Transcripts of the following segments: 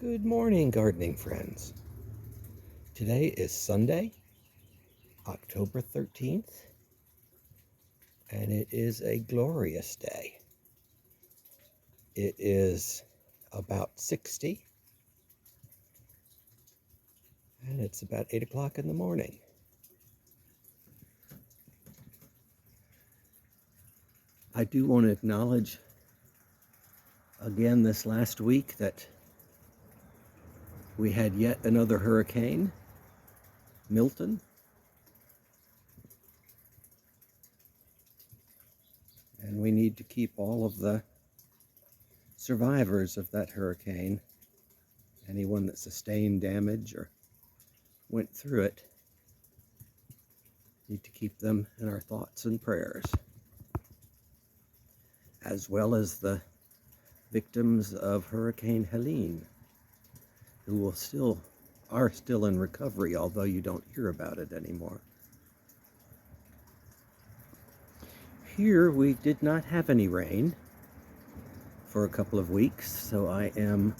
Good morning, gardening friends. Today is Sunday, October 13th, and it is a glorious day. It is about 60, and it's about 8 o'clock in the morning. I do want to acknowledge again this last week that we had yet another hurricane, Milton. And we need to keep all of the survivors of that hurricane, anyone that sustained damage or went through it, need to keep them in our thoughts and prayers, as well as the victims of Hurricane Helene, who are still in recovery, although you don't hear about it anymore. Here we did not have any rain for a couple of weeks, so I am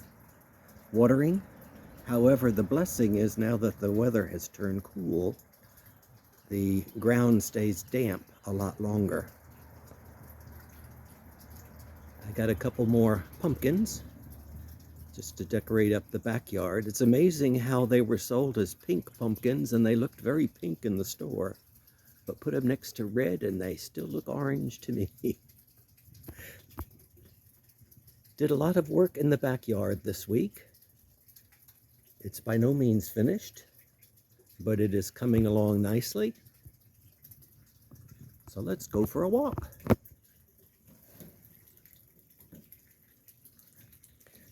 watering. However, the blessing is now that the weather has turned cool, the ground stays damp a lot longer. I got a couple more pumpkins just to decorate up the backyard. It's amazing how they were sold as pink pumpkins, and they looked very pink in the store, but put them next to red and they still look orange to me. Did a lot of work in the backyard this week. It's by no means finished, but it is coming along nicely. So let's go for a walk.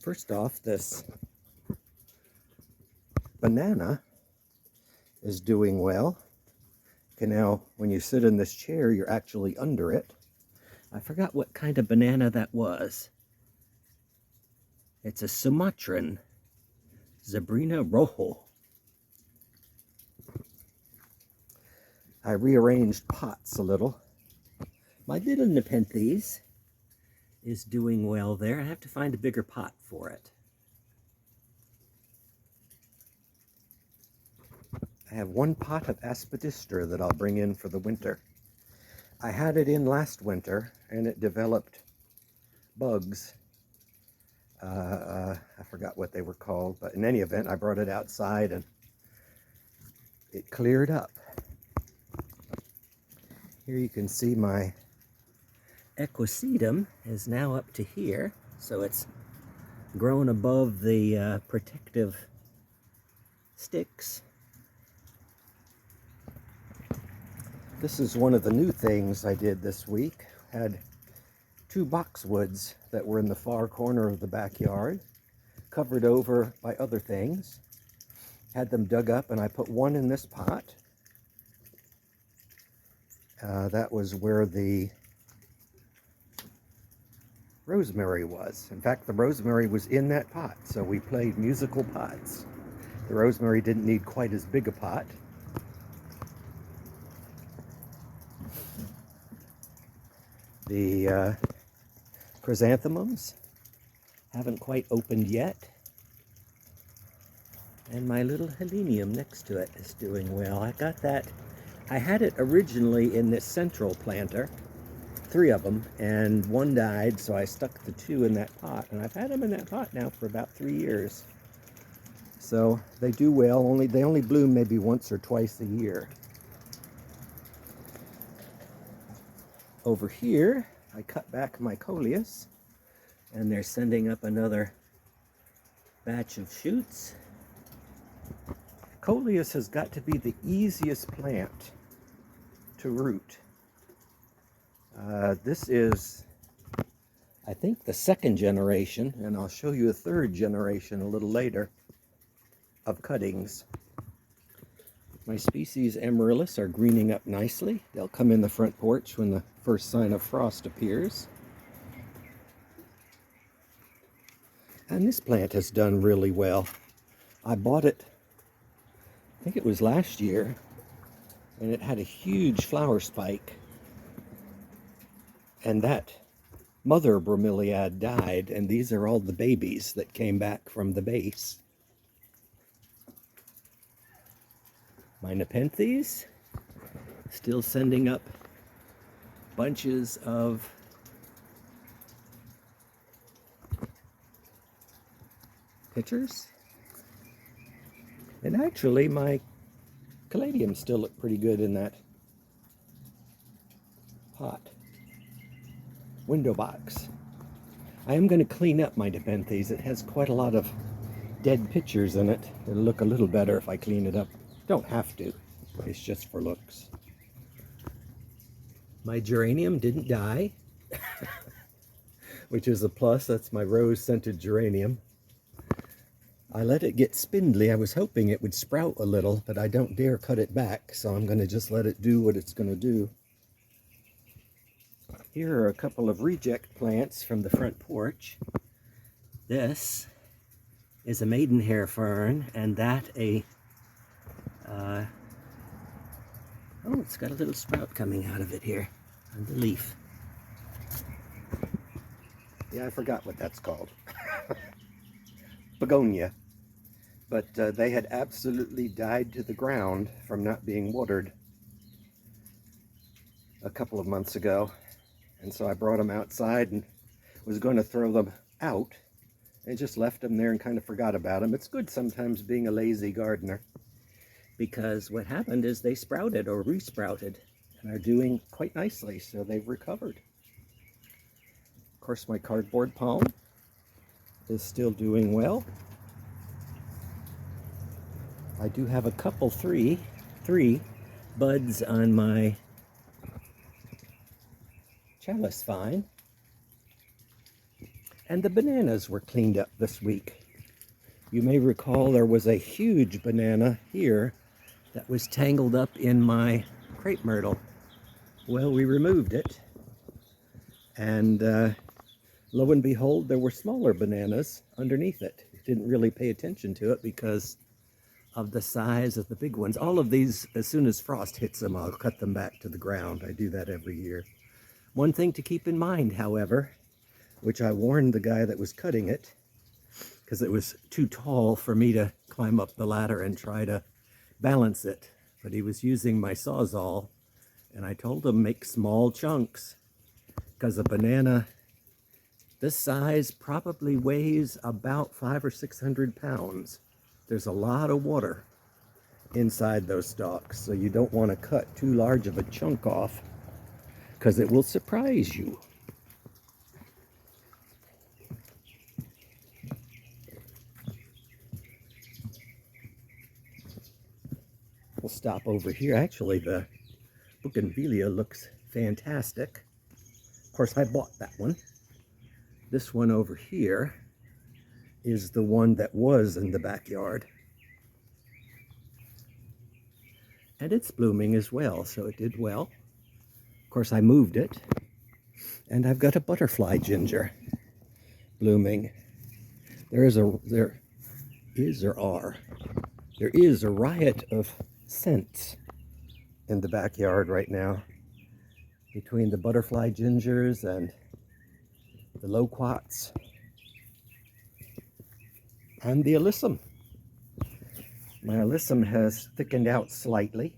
First off, this banana is doing well. Okay, now when you sit in this chair, you're actually under it. I forgot what kind of banana that was. It's a Sumatran, Zebrina Rojo. I rearranged pots a little. My little Nepenthes is doing well there. I have to find a bigger pot for it. I have one pot of aspidistra that I'll bring in for the winter. I had it in last winter and it developed bugs. I forgot what they were called, but in any event, I brought it outside and it cleared up. Here you can see my equisetum is now up to here, so it's grown above the protective sticks. This is one of the new things I did this week. Had two boxwoods that were in the far corner of the backyard, covered over by other things. Had them dug up, and I put one in this pot. That was where the rosemary was. In fact, the rosemary was in that pot, so we played musical pots. The rosemary didn't need quite as big a pot. The chrysanthemums haven't quite opened yet. And my little helenium next to it is doing well. I got that. I had it originally in this central planter, 3 of them, and one died, so I stuck the 2 in that pot. And I've had them in that pot now for about 3 years. So they do well, they only bloom maybe once or twice a year. Over here, I cut back my coleus, and they're sending up another batch of shoots. Coleus has got to be the easiest plant to root. This is, I think, the 2nd generation, and I'll show you a 3rd generation a little later, of cuttings. My species amaryllis are greening up nicely. They'll come in the front porch when the first sign of frost appears. And this plant has done really well. I bought it, I think it was last year, and it had a huge flower spike. And that mother bromeliad died, and these are all the babies that came back from the base. My nepenthes still sending up bunches of pictures. And actually my caladiums still look pretty good in that pot window box. I am going to clean up my nepenthes. It has quite a lot of dead pictures in it. It'll look a little better if I clean it up. Don't have to. It's just for looks. My geranium didn't die, which is a plus. That's my rose-scented geranium. I let it get spindly. I was hoping it would sprout a little, but I don't dare cut it back, so I'm going to just let it do what it's going to do. Here are a couple of reject plants from the front porch. This is a maidenhair fern, and that oh, it's got a little sprout coming out of it here on the leaf. Yeah, I forgot what that's called. Begonia. But they had absolutely died to the ground from not being watered a couple of months ago. And so I brought them outside and was going to throw them out and just left them there and kind of forgot about them. It's good sometimes being a lazy gardener, because what happened is they sprouted or resprouted and are doing quite nicely, so they've recovered. Of course, my cardboard palm is still doing well. I do have a couple, three buds on my chalice vine. And the bananas were cleaned up this week. You may recall there was a huge banana here that was tangled up in my crepe myrtle. Well, we removed it, and lo and behold, there were smaller bananas underneath it. Didn't really pay attention to it because of the size of the big ones. All of these, as soon as frost hits them, I'll cut them back to the ground. I do that every year. One thing to keep in mind, however, which I warned the guy that was cutting it, because it was too tall for me to climb up the ladder and try to balance it, but he was using my Sawzall, and I told him make small chunks, because a banana this size probably weighs about 500 or 600 pounds. There's a lot of water inside those stalks, so you don't want to cut too large of a chunk off, because it will surprise you. We'll stop over here. Actually, the bougainvillea looks fantastic. Of course, I bought that one. This one over here is the one that was in the backyard. And it's blooming as well, so it did well. Of course, I moved it. And I've got a butterfly ginger blooming. There is a riot of scents in the backyard right now, between the butterfly gingers and the loquats and the alyssum. My alyssum has thickened out slightly.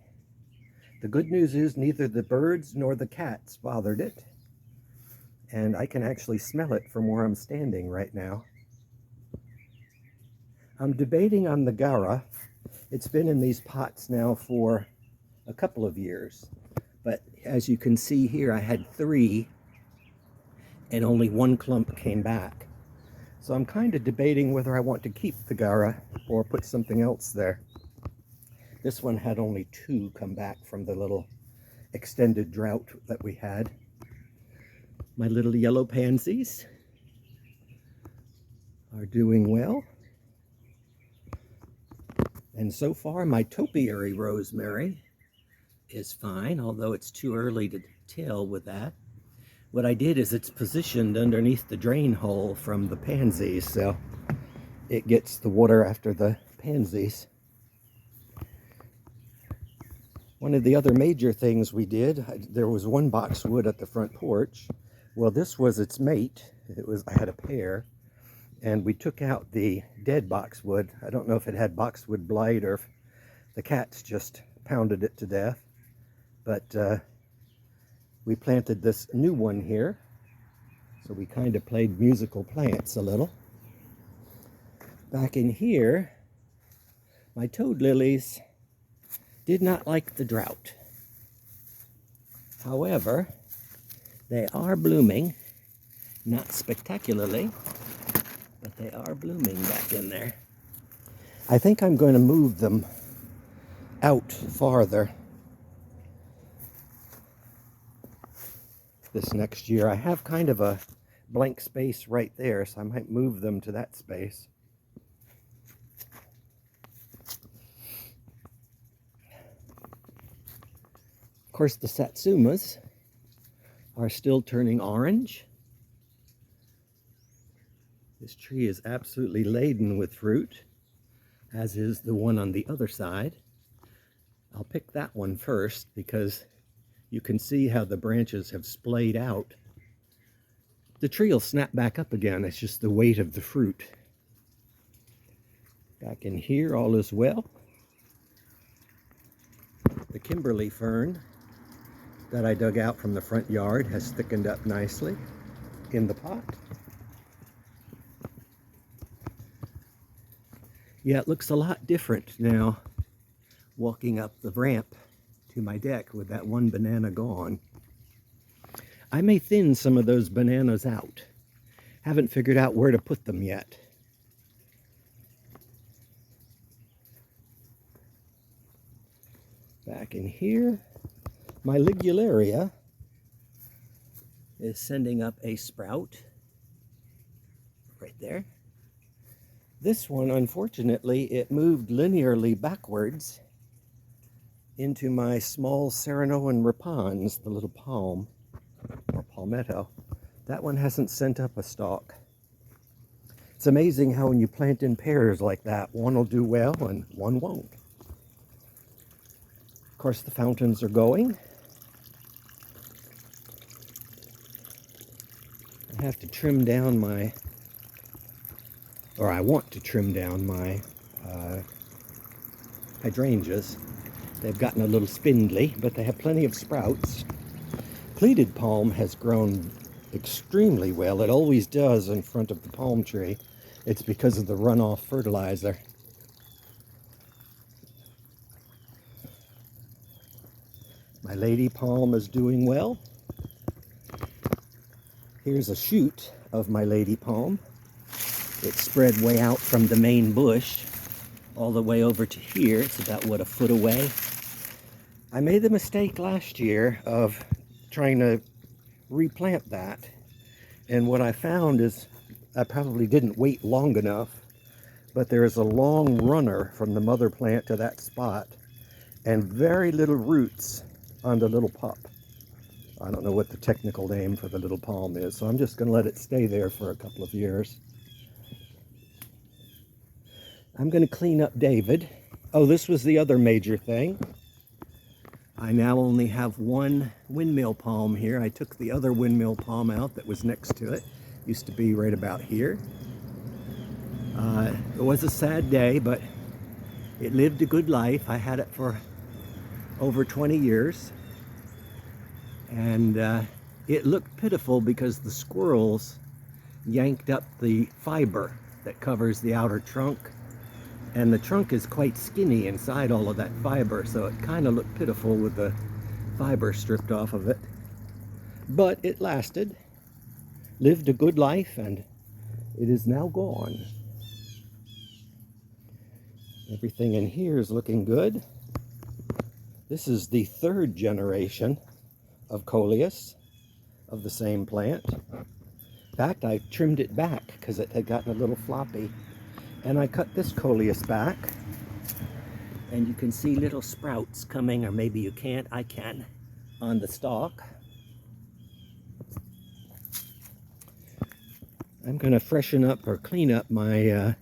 The good news is neither the birds nor the cats bothered it, and I can actually smell it from where I'm standing right now. I'm debating on the Gara. It's been in these pots now for a couple of years, but as you can see here, I had 3 and only 1 clump came back. So I'm kind of debating whether I want to keep the Gara or put something else there. This one had only 2 come back from the little extended drought that we had. My little yellow pansies are doing well. And so far, my topiary rosemary is fine, although it's too early to tell with that. What I did is it's positioned underneath the drain hole from the pansies, so it gets the water after the pansies. One of the other major things we did, there was 1 boxwood at the front porch. Well, this was its mate. I had a pair, and we took out the dead boxwood. I don't know if it had boxwood blight or if the cats just pounded it to death, but we planted this new one here. So we kind of played musical plants a little. Back in here, my toad lilies did not like the drought. However, they are blooming, not spectacularly, but they are blooming back in there. I think I'm going to move them out farther this next year. I have kind of a blank space right there, so I might move them to that space. Of course, the satsumas are still turning orange. This tree is absolutely laden with fruit, as is the one on the other side. I'll pick that one first because you can see how the branches have splayed out. The tree will snap back up again. It's just the weight of the fruit. Back in here, all is well. The Kimberly fern that I dug out from the front yard has thickened up nicely in the pot. Yeah, it looks a lot different now walking up the ramp to my deck with that one banana gone. I may thin some of those bananas out. Haven't figured out where to put them yet. Back in here, my ligularia is sending up a sprout right there. This one, unfortunately, it moved linearly backwards into my small Serenoan repens, the little palm, or palmetto. That one hasn't sent up a stalk. It's amazing how when you plant in pairs like that, one will do well and one won't. Of course, the fountains are going. I have to trim down my, or I want to trim down my hydrangeas. They've gotten a little spindly, but they have plenty of sprouts. Pleated palm has grown extremely well. It always does in front of the palm tree. It's because of the runoff fertilizer. My lady palm is doing well. Here's a shoot of my lady palm. It spread way out from the main bush all the way over to here. It's about, what, a foot away. I made the mistake last year of trying to replant that. And what I found is I probably didn't wait long enough, but there is a long runner from the mother plant to that spot and very little roots on the little pup. I don't know what the technical name for the little palm is, so I'm just going to let it stay there for a couple of years. I'm going to clean up David. Oh, this was the other major thing. I now only have one windmill palm here. I took the other windmill palm out that was next to it. Used to be right about here. It was a sad day, but it lived a good life. I had it for over 20 years. And it looked pitiful because the squirrels yanked up the fiber that covers the outer trunk. And the trunk is quite skinny inside all of that fiber, so it kind of looked pitiful with the fiber stripped off of it. But it lasted, lived a good life, and it is now gone. Everything in here is looking good. This is the third generation of coleus of the same plant. In fact, I trimmed it back because it had gotten a little floppy. And I cut this coleus back, and you can see little sprouts coming, or maybe you can't, I can, on the stalk. I'm going to freshen up or clean up my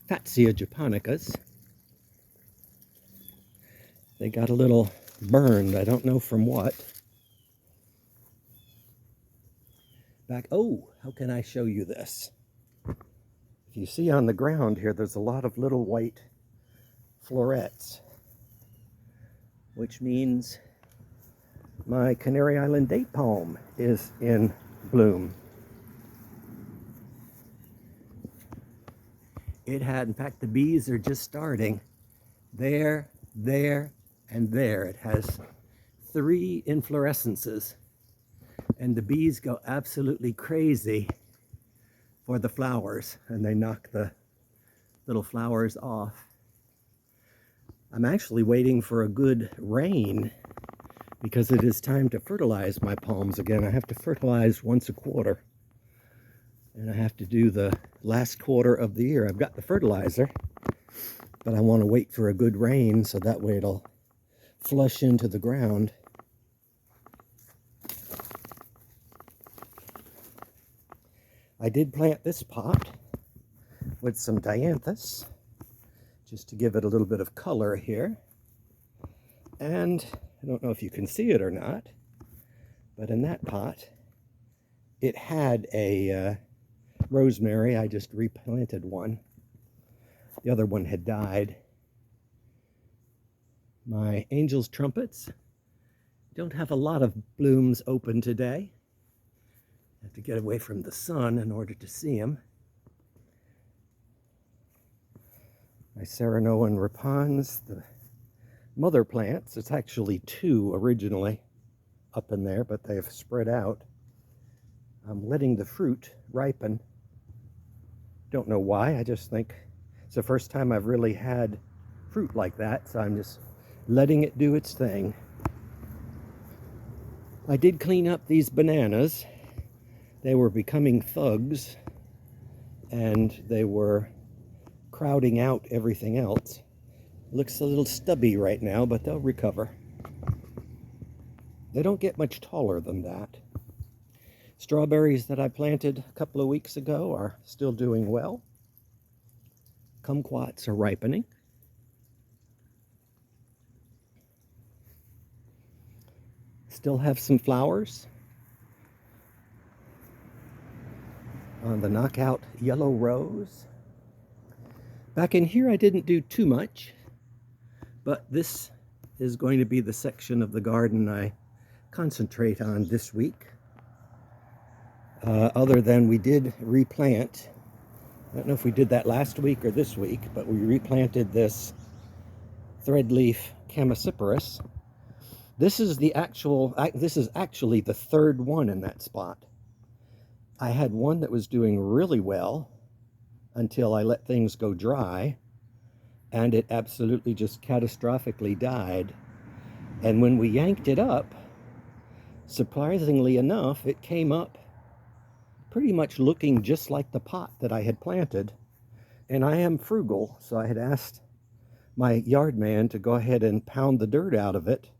Fatsia japonicas. They got a little burned, I don't know from what. back. Oh, how can I show you this? If you see on the ground here, there's a lot of little white florets, which means my Canary Island date palm is in bloom. It had, in fact, the bees are just starting. There, and there. It has 3 inflorescences, and the bees go absolutely crazy for the flowers, and they knock the little flowers off. I'm actually waiting for a good rain because it is time to fertilize my palms again. I have to fertilize once a quarter, and I have to do the last quarter of the year. I've got the fertilizer, but I want to wait for a good rain so that way it'll flush into the ground. I did plant this pot with some dianthus just to give it a little bit of color here. And I don't know if you can see it or not, but in that pot it had a rosemary. I just replanted one. The other one had died. My angel's trumpets don't have a lot of blooms open today. I have to get away from the sun in order to see them. My Serenoan repons, the mother plants, it's actually 2 originally up in there, but they've spread out. I'm letting the fruit ripen. Don't know why, I just think it's the first time I've really had fruit like that, so I'm just letting it do its thing. I did clean up these bananas. They were becoming thugs, and they were crowding out everything else. Looks a little stubby right now, but they'll recover. They don't get much taller than that. Strawberries that I planted a couple of weeks ago are still doing well. Kumquats are ripening. Still have some flowers on the knockout yellow rose. Back in here I didn't do too much, but this is going to be the section of the garden I concentrate on this week. Other than we did replant, I don't know if we did that last week or this week, but we replanted this Threadleaf Chus. This is actually the 3rd one in that spot. I had one that was doing really well until I let things go dry, and it absolutely just catastrophically died. And when we yanked it up, surprisingly enough, it came up pretty much looking just like the pot that I had planted. And I am frugal, so I had asked my yard man to go ahead and pound the dirt out of it.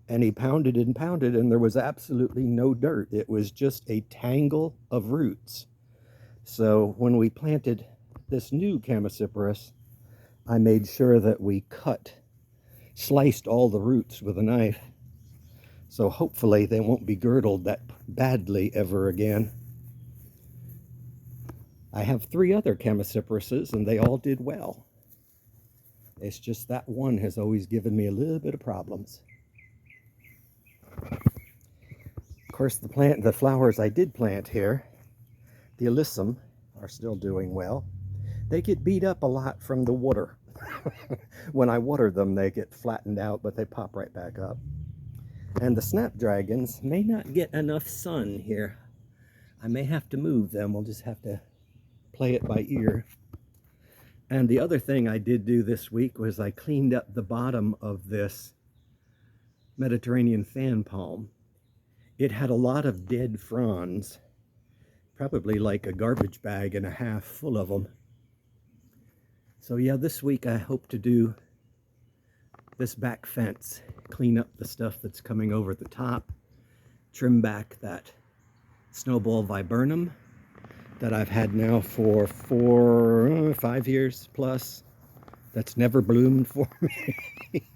And he pounded and pounded, and there was absolutely no dirt. It was just a tangle of roots. So when we planted this new Chamaecyparis, I made sure that we sliced all the roots with a knife. So hopefully they won't be girdled that badly ever again. I have 3 other Chamaecyparises, and they all did well. It's just that one has always given me a little bit of problems. Of course, the flowers I did plant here, the alyssum, are still doing well. They get beat up a lot from the water. When I water them, they get flattened out, but they pop right back up. And the snapdragons may not get enough sun here. I may have to move them. We'll just have to play it by ear. And the other thing I did do this week was I cleaned up the bottom of this Mediterranean fan palm. It had a lot of dead fronds, probably like a garbage bag and a half full of them. So yeah, this week I hope to do this back fence, clean up the stuff that's coming over the top, trim back that snowball viburnum that I've had now for 5 years plus. That's never bloomed for me.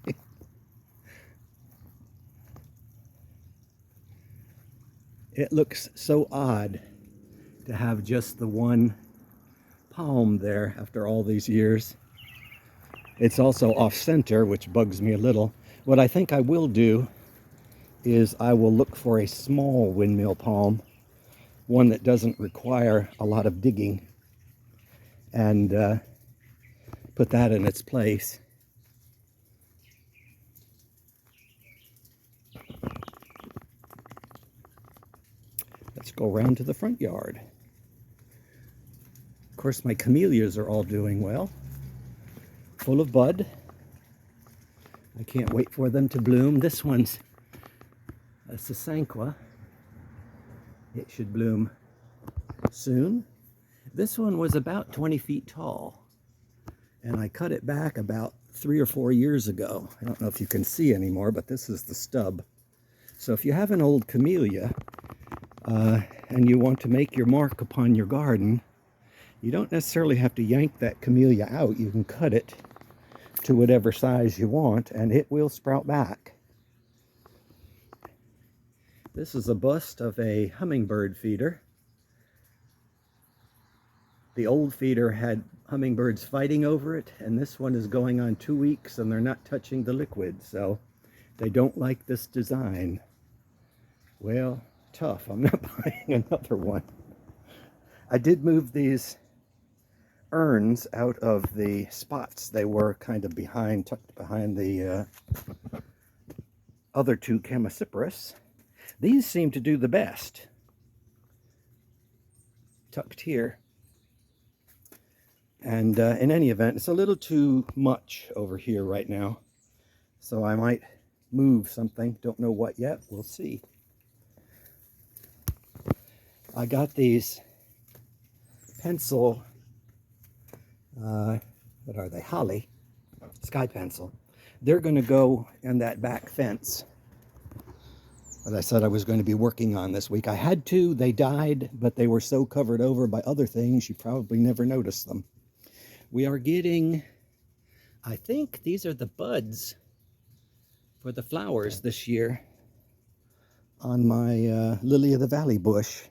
It looks so odd to have just the one palm there after all these years. It's also off center, which bugs me a little. What I think I will do is I will look for a small windmill palm, one that doesn't require a lot of digging, and put that in its place. Let's go around to the front yard. Of course, my camellias are all doing well, full of bud. I can't wait for them to bloom. This one's a Sasanqua. It should bloom soon. This one was about 20 feet tall, and I cut it back about 3 or 4 years ago. I don't know if you can see anymore, but this is the stub. So if you have an old camellia and you want to make your mark upon your garden, you don't necessarily have to yank that camellia out. You can cut it to whatever size you want, and it will sprout back. This is a bust of a hummingbird feeder. The old feeder had hummingbirds fighting over it, and this one is going on 2 weeks and they're not touching the liquid, so they don't like this design. Well, tough. I'm not buying another one. I did move these urns out of the spots they were kind of behind, tucked behind the other two Chamaecyparis. These seem to do the best, tucked here. And in any event, it's a little too much over here right now, so I might move something. Don't know what yet. We'll see. I got these pencil, what are they? Holly, sky pencil. They're going to go in that back fence that I said I was going to be working on this week. I had two. They died, but they were so covered over by other things you probably never noticed them. We are getting, I think these are the buds for the flowers this year on my lily of the valley bush.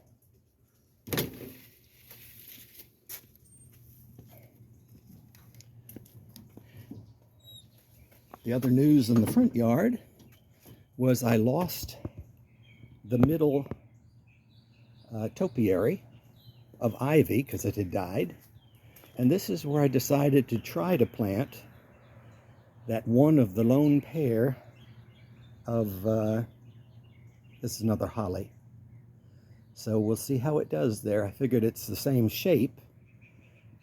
The other news in the front yard was I lost the middle topiary of ivy because it had died. And this is where I decided to try to plant that one of the lone pair of, this is another holly. So we'll see how it does there. I figured it's the same shape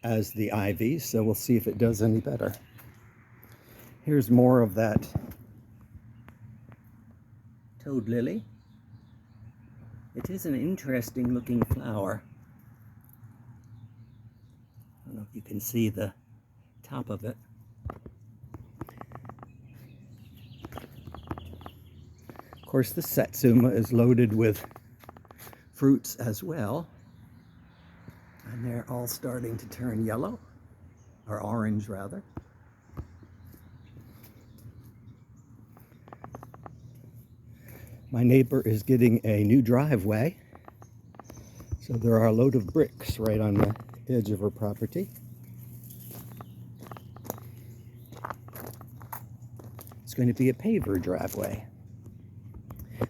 as the ivy, so we'll see if it does any better. Here's more of that toad lily. It is an interesting looking flower. I don't know if you can see the top of it. Of course, the satsuma is loaded with fruits as well. And they're all starting to turn yellow, or orange rather. My neighbor is getting a new driveway. So there are a load of bricks right on the edge of her property. It's going to be a paver driveway.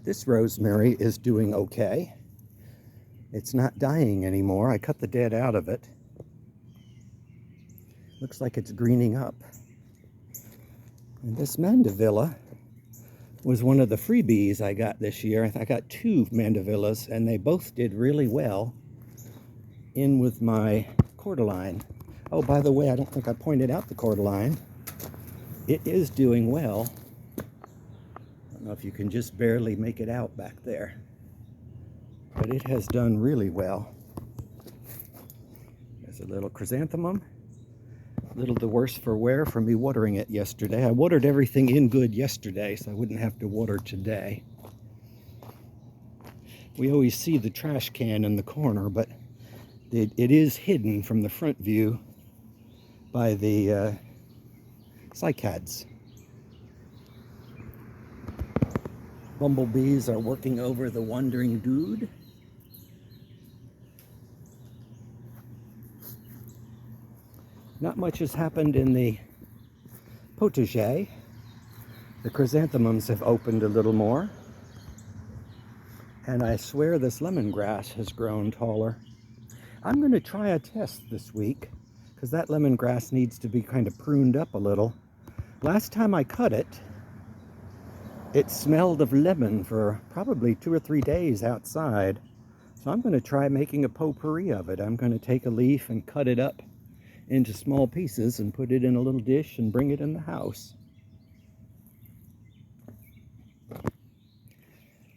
This rosemary is doing okay. It's not dying anymore. I cut the dead out of it. Looks like it's greening up. And this mandevilla was one of the freebies I got this year. I got 2 mandevillas, and they both did really well in with my cordyline. Oh, by the way, I don't think I pointed out the cordyline. It is doing well. I don't know if you can just barely make it out back there, but it has done really well. There's a little chrysanthemum. A little the worse for wear from me watering it yesterday. I watered everything in good yesterday, so I wouldn't have to water today. We always see the trash can in the corner, but it is hidden from the front view by the cycads. Bumblebees are working over the wandering dude. Not much has happened in the potager. The chrysanthemums have opened a little more. And I swear this lemongrass has grown taller. I'm going to try a test this week because that lemongrass needs to be kind of pruned up a little. Last time I cut it, it smelled of lemon for probably 2 or 3 days outside. So I'm going to try making a potpourri of it. I'm going to take a leaf and cut it up into small pieces and put it in a little dish and bring it in the house.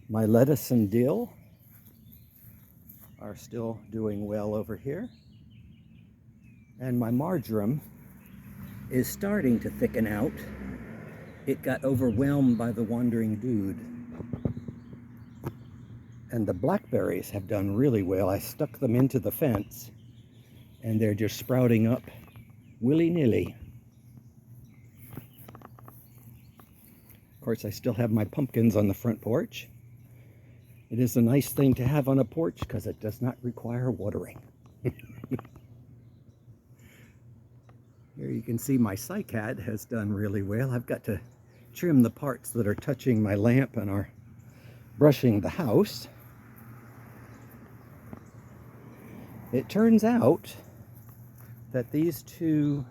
My lettuce and dill are still doing well over here. And my marjoram is starting to thicken out. It got overwhelmed by the wandering dude. And the blackberries have done really well. I stuck them into the fence and they're just sprouting up willy-nilly. Of course, I still have my pumpkins on the front porch. It is a nice thing to have on a porch because it does not require watering. Here you can see my cycad has done really well. I've got to trim the parts that are touching my lamp and are brushing the house. It turns out that these two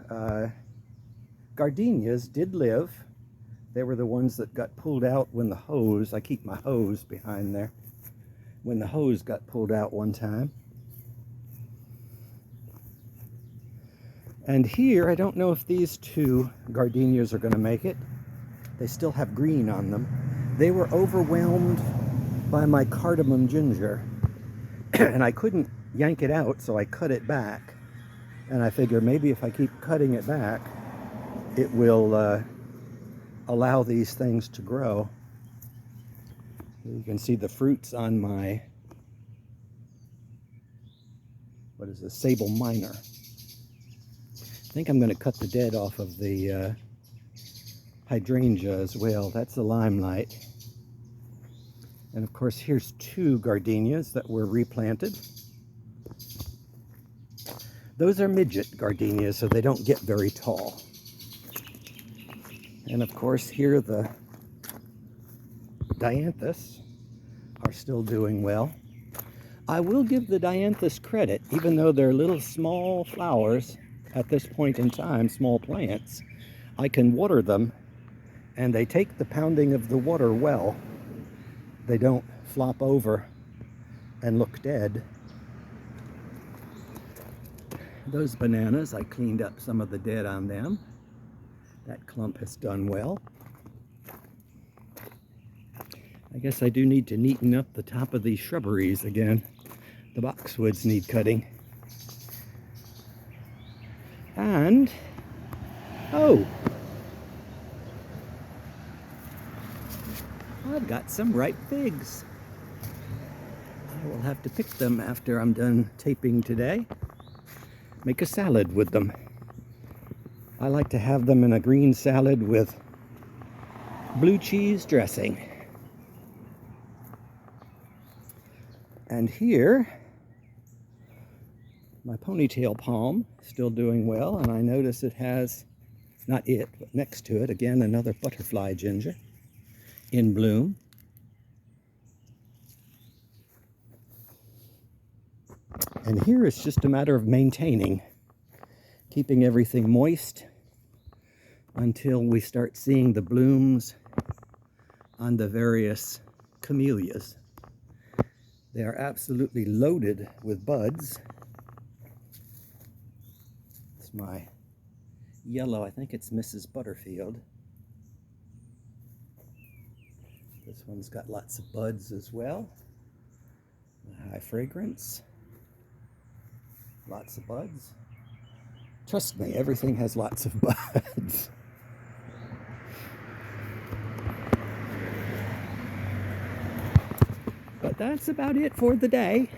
gardenias did live. They were the ones that got pulled out when the hose, I keep my hose behind there, when the hose got pulled out one time. And here, I don't know if these two gardenias are going to make it. They still have green on them. They were overwhelmed by my cardamom ginger, and I couldn't yank it out, so I cut it back. And I figure maybe if I keep cutting it back, it will allow these things to grow. You can see the fruits on my, what is this, sable minor. I think I'm going to cut the dead off of the hydrangea as well. That's the limelight. And of course, here's two gardenias that were replanted. Those are midget gardenias, so they don't get very tall. And of course, here the dianthus are still doing well. I will give the dianthus credit, even though they're little small flowers at this point in time, small plants. I can water them, and they take the pounding of the water well. They don't flop over and look dead. Those bananas, I cleaned up some of the dead on them. That clump has done well. I guess I do need to neaten up the top of these shrubberies again. The boxwoods need cutting. And, oh, I've got some ripe figs. I will have to pick them after I'm done taping today. Make a salad with them. I like to have them in a green salad with blue cheese dressing. And here, my ponytail palm still doing well, and I notice it has, not it, but next to it, again, another butterfly ginger in bloom. And here it's just a matter of maintaining, keeping everything moist until we start seeing the blooms on the various camellias. They are absolutely loaded with buds. It's my yellow, I think it's Mrs. Butterfield. This one's got lots of buds as well. High fragrance. Lots of buds. Trust me, everything has lots of buds. But that's about it for the day.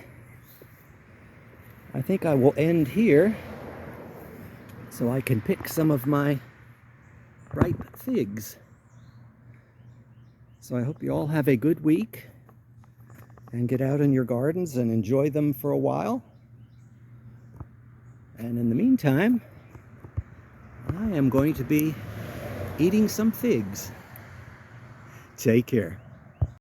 I think I will end here so I can pick some of my ripe figs. So I hope you all have a good week and get out in your gardens and enjoy them for a while. And in the meantime, I am going to be eating some figs. Take care.